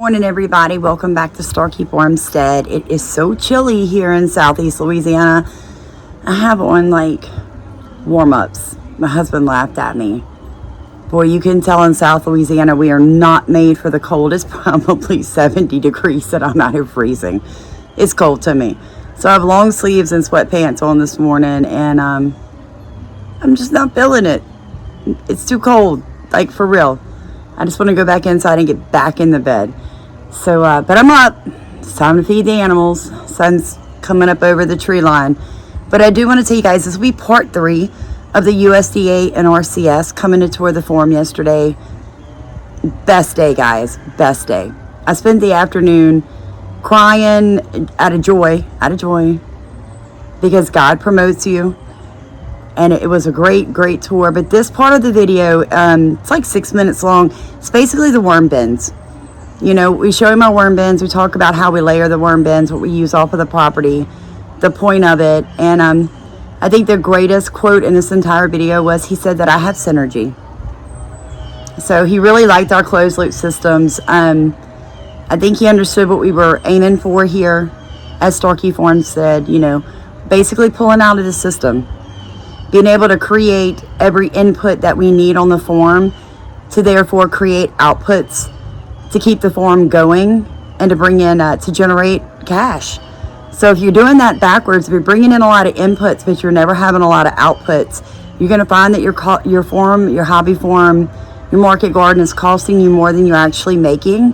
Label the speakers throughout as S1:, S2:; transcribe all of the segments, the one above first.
S1: Morning, everybody. Welcome back to Starkey Farmstead. It is so chilly here in Southeast Louisiana. I have on like warm-ups. My husband laughed at me. Boy, you can tell in South Louisiana we are not made for the cold. It's probably 70 degrees and I'm out here freezing. It's cold to me. So I have long sleeves and sweatpants on this morning and I'm just not feeling it. It's too cold, like for real. I just want to go back inside and get back in the bed. So, but I'm up. It's time to feed the animals. Sun's coming up over the tree line. But I do want to tell you guys, this will be part 3 of the USDA-NRCS coming to tour the farm yesterday. Best day, guys. Best day. I spent the afternoon crying out of joy, because God promotes you. And it was a great tour. But this part of the video, it's like 6 minutes long. It's basically the worm bins. You know, we show him our worm bins. We talk about how we layer the worm bins, what we use off of the property, the point of it. And I think the greatest quote in this entire video was he said that I have synergy. So he really liked our closed loop systems. I think he understood what we were aiming for here as Starkey Farmstead, you know, basically pulling out of the system. Being able to create every input that we need on the farm to therefore create outputs to keep the farm going and to bring in, to generate cash. So if you're doing that backwards, if you're bringing in a lot of inputs, but you're never having a lot of outputs, you're going to find that your farm, your hobby farm, your market garden is costing you more than you're actually making.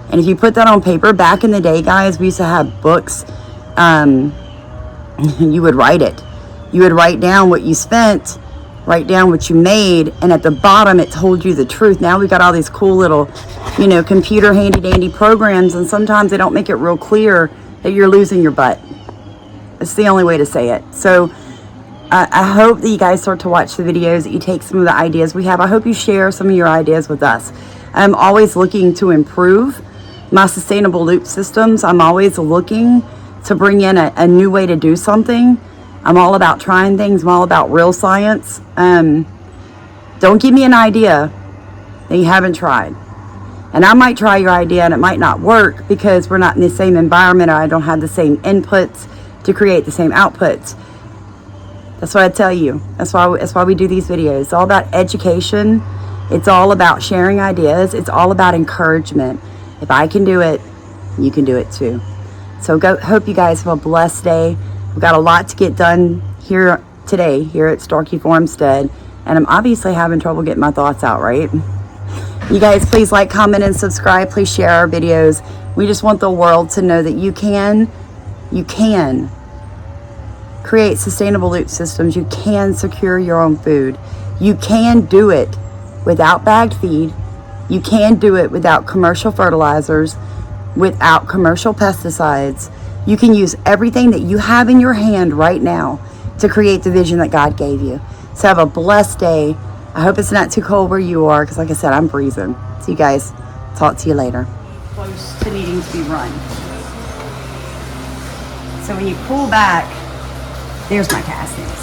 S1: And if you put that on paper, back in the day, guys, we used to have books, you would write it. You would write down what you spent, write down what you made, and at the bottom it told you the truth. Now we've got all these cool little, you know, computer handy dandy programs, and sometimes they don't make it real clear that you're losing your butt. It's the only way to say it. So I hope that you guys start to watch the videos, that you take some of the ideas we have. I hope you share some of your ideas with us. I'm always looking to improve my sustainable loop systems. I'm always looking to bring in a new way to do something. I'm all about trying things. I'm all about real science. Don't give me an idea that you haven't tried. And I might try your idea and it might not work because we're not in the same environment, or I don't have the same inputs to create the same outputs. That's what I tell you. That's why we do these videos. It's all about education. It's all about sharing ideas. It's all about encouragement. If I can do it, you can do it too. So hope you guys have a blessed day. We've got a lot to get done here today, here at Starkey Farmstead, and I'm obviously having trouble getting my thoughts out, right? You guys, please like, comment, and subscribe. Please share our videos. We just want the world to know that you can create sustainable loop systems. You can secure your own food. You can do it without bagged feed. You can do it without commercial fertilizers, without commercial pesticides. You can use everything that you have in your hand right now to create the vision that God gave you. So have a blessed day. I hope it's not too cold where you are, because like I said, I'm freezing. So you guys, talk to you later. Close to needing to be run. So when you pull back, there's my castings.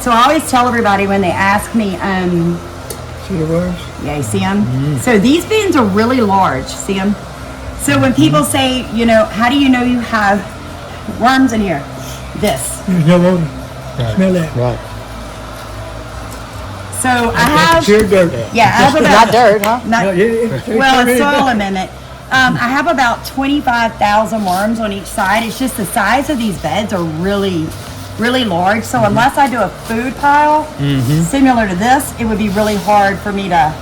S1: So I always tell everybody when they ask me,
S2: see the worms?
S1: Yeah, you see them? Mm-hmm. So these bins are really large, see them? So when people say, you know, how do you know you have worms in here? This.
S2: There's no odor. Right. Smell that.
S3: Right.
S1: So I have...
S2: Pure dirt.
S1: Yeah, I have about...
S3: Not dirt, huh?
S1: Well, it's soil amendment. I have about 25,000 worms on each side. It's just the size of these beds are really large. So unless I do a food pile similar to this, it would be really hard for me to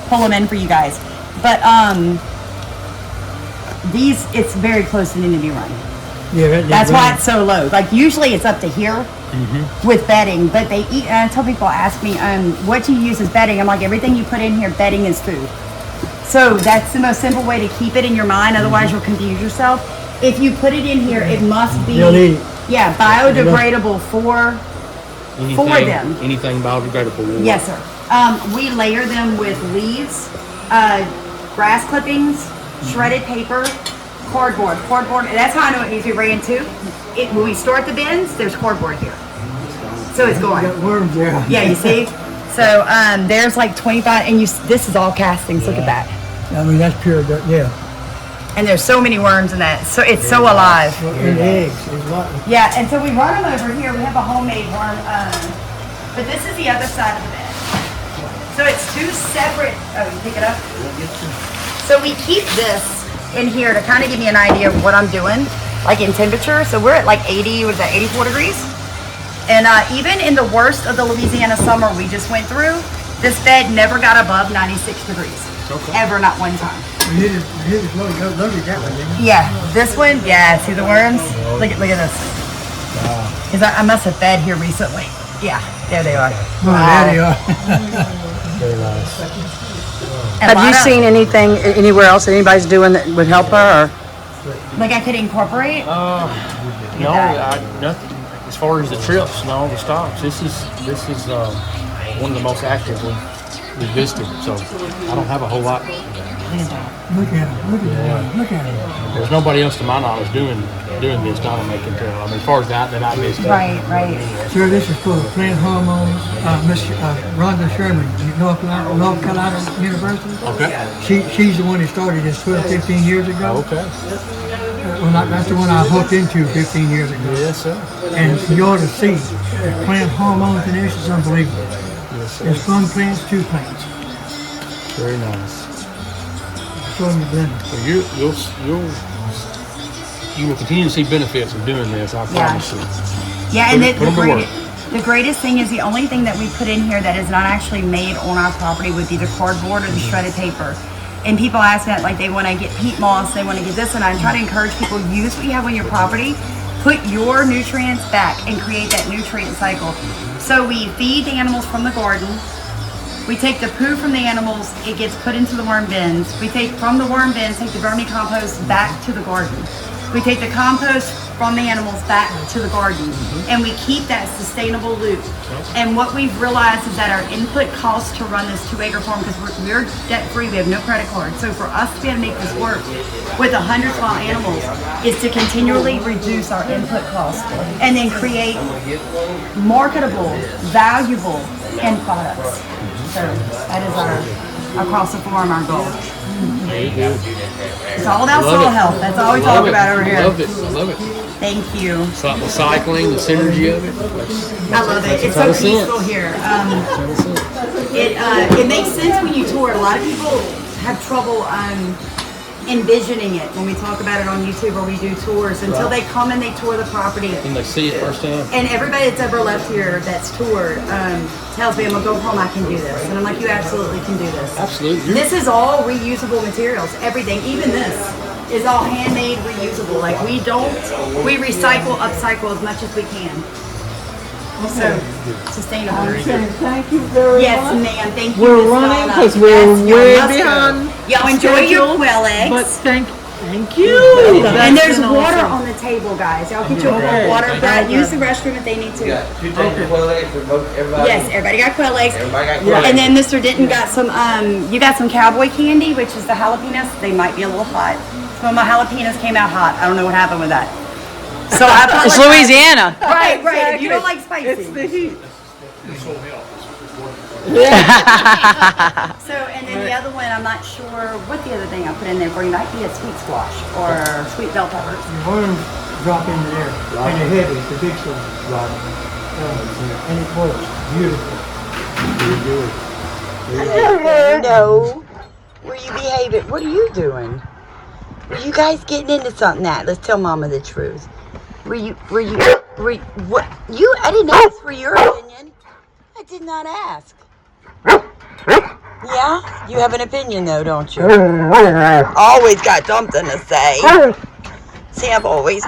S1: pull them in for you guys. But these, it's very close to needing to be run.
S2: Yeah,
S1: that's why it's so low. Like usually it's up to here with bedding, but they eat. And I tell people, ask me, what do you use as bedding? I'm like, everything you put in here, bedding is food. So that's the most simple way to keep it in your mind. Otherwise, you'll confuse yourself. If you put it in here, it must be biodegradable for them.
S3: Anything biodegradable.
S1: Yes, sir. We layer them with leaves, grass clippings, shredded paper, cardboard. That's how I know it needs to be ran too. When we start the bins, there's cardboard here, so it's going.
S2: Worms, yeah.
S1: Yeah, you see. So there's like 25, and this is all castings. Look at that.
S2: I mean, that's pure dirt, yeah.
S1: And there's so many worms in that. So it's so alive.
S2: And eggs is what.
S1: Yeah, and so we run them over here. We have a homemade worm, but this is the other side of the bed. So it's two separate. Oh, you pick it up. So we keep this in here to kind of give me an idea of what I'm doing, like in temperature. So we're at like 80, was that 84 degrees? And even in the worst of the Louisiana summer we just went through, this bed never got above 96 degrees. Okay. Ever, not one time.
S2: His is loaded that way, didn't it?
S1: Yeah, this one, yeah, see the worms? Look at this. Wow. Because I must have fed here recently. Yeah, there they are.
S2: Oh, there they are.
S3: Very nice.
S1: Have you
S4: seen anything anywhere else that anybody's doing that would help her? Or?
S1: Like I could incorporate?
S3: No, nothing. As far as the trips, no, the stops. This is one of the most active we visited. So I don't have a whole lot.
S2: Look at him. Look at him.
S3: There's nobody else, to my knowledge, doing this dominating trail. I mean, as far as that I visited.
S1: Right.
S2: Sir, this is for plant hormones. Miss Rhonda Sherman, North Carolina University.
S3: Okay.
S2: She's the one that started this 12, 15 years ago.
S3: Okay.
S2: Well, that's the one I hooked into 15 years ago.
S3: Yes, sir.
S2: And you ought to see the plant hormones in this is unbelievable.
S3: Yes, sir.
S2: It's from plants to plants.
S3: Very nice.
S2: Showing the blender.
S3: So you will continue to see benefits of doing this. I promise you.
S1: Yeah, and
S3: Put 'em to work.
S1: the greatest thing is the only thing that we put in here that is not actually made on our property would be the cardboard or the shredded paper. And people ask that, like they want to get peat moss, they want to get this, and I try to encourage people, use what you have on your property, put your nutrients back and create that nutrient cycle. So we feed the animals from the garden. We take the poo from the animals, it gets put into the worm bins. We take from the worm bins, take the vermicompost back to the garden. We take the compost from the animals back to the garden. And we keep that sustainable loop. And what we've realized is that our input cost to run this 2-acre farm, because we're debt free, we have no credit card. So for us to be able to make this work with 100 small animals is to continually reduce our input cost and then create marketable, valuable end products. So that is our across the farm, our goal. It's all about soil health. That's all we talk about over here.
S3: I love it.
S1: Thank you.
S3: It's like the cycling, the synergy of it.
S1: I love it. It's so peaceful here. It makes sense when you tour. A lot of people have trouble envisioning it when we talk about it on YouTube or we do tours until they come and they tour the property.
S3: And they see it firsthand.
S1: And everybody that's ever left here that's toured tells me, I'm gonna go home, I can do this. And I'm like, you absolutely can do this.
S3: Absolutely.
S1: This is all reusable materials, everything, even this is all handmade, reusable. Like we recycle, upcycle as much as we can. So, sustainable.
S4: Thank you very
S1: Yes,
S4: much.
S1: ma'am, thank you.
S4: We're
S1: Miss
S4: running
S1: Donna.
S4: because we're
S1: Yes, y'all
S4: way
S1: must go.
S4: behind.
S1: Y'all enjoy your quail eggs.
S4: But thank you.
S1: And there's
S4: That's
S1: water
S4: awesome.
S1: on the table, guys. Y'all get your
S4: Okay.
S1: water. But
S4: Okay.
S1: use the restroom if they need to.
S5: Two things for quail eggs for both everybody.
S1: Yes, everybody got quail eggs.
S5: Everybody got quail eggs.
S1: And then Mr. Denton got some, you got some cowboy candy, which is the jalapenos. They might be a little hot. Some of my jalapenos came out hot. I don't know what happened with that. So I apologize.
S4: It's Louisiana.
S1: Right. If you don't like spicy.
S4: It's the heat.
S1: So, and then the other one, I'm not sure what the other thing I put in there for you. Might be a sweet squash or sweet bell peppers.
S2: The worms drop into there. And they're heavy. It's a big storm. And it works. Beautiful.
S1: No. Were you behaving? What are you doing? Were you guys getting into something that? Let's tell Mama the truth. Were you, what? I didn't ask for your opinion. I did not ask. Yeah? You have an opinion though, don't you? Always got something to say. See, I've always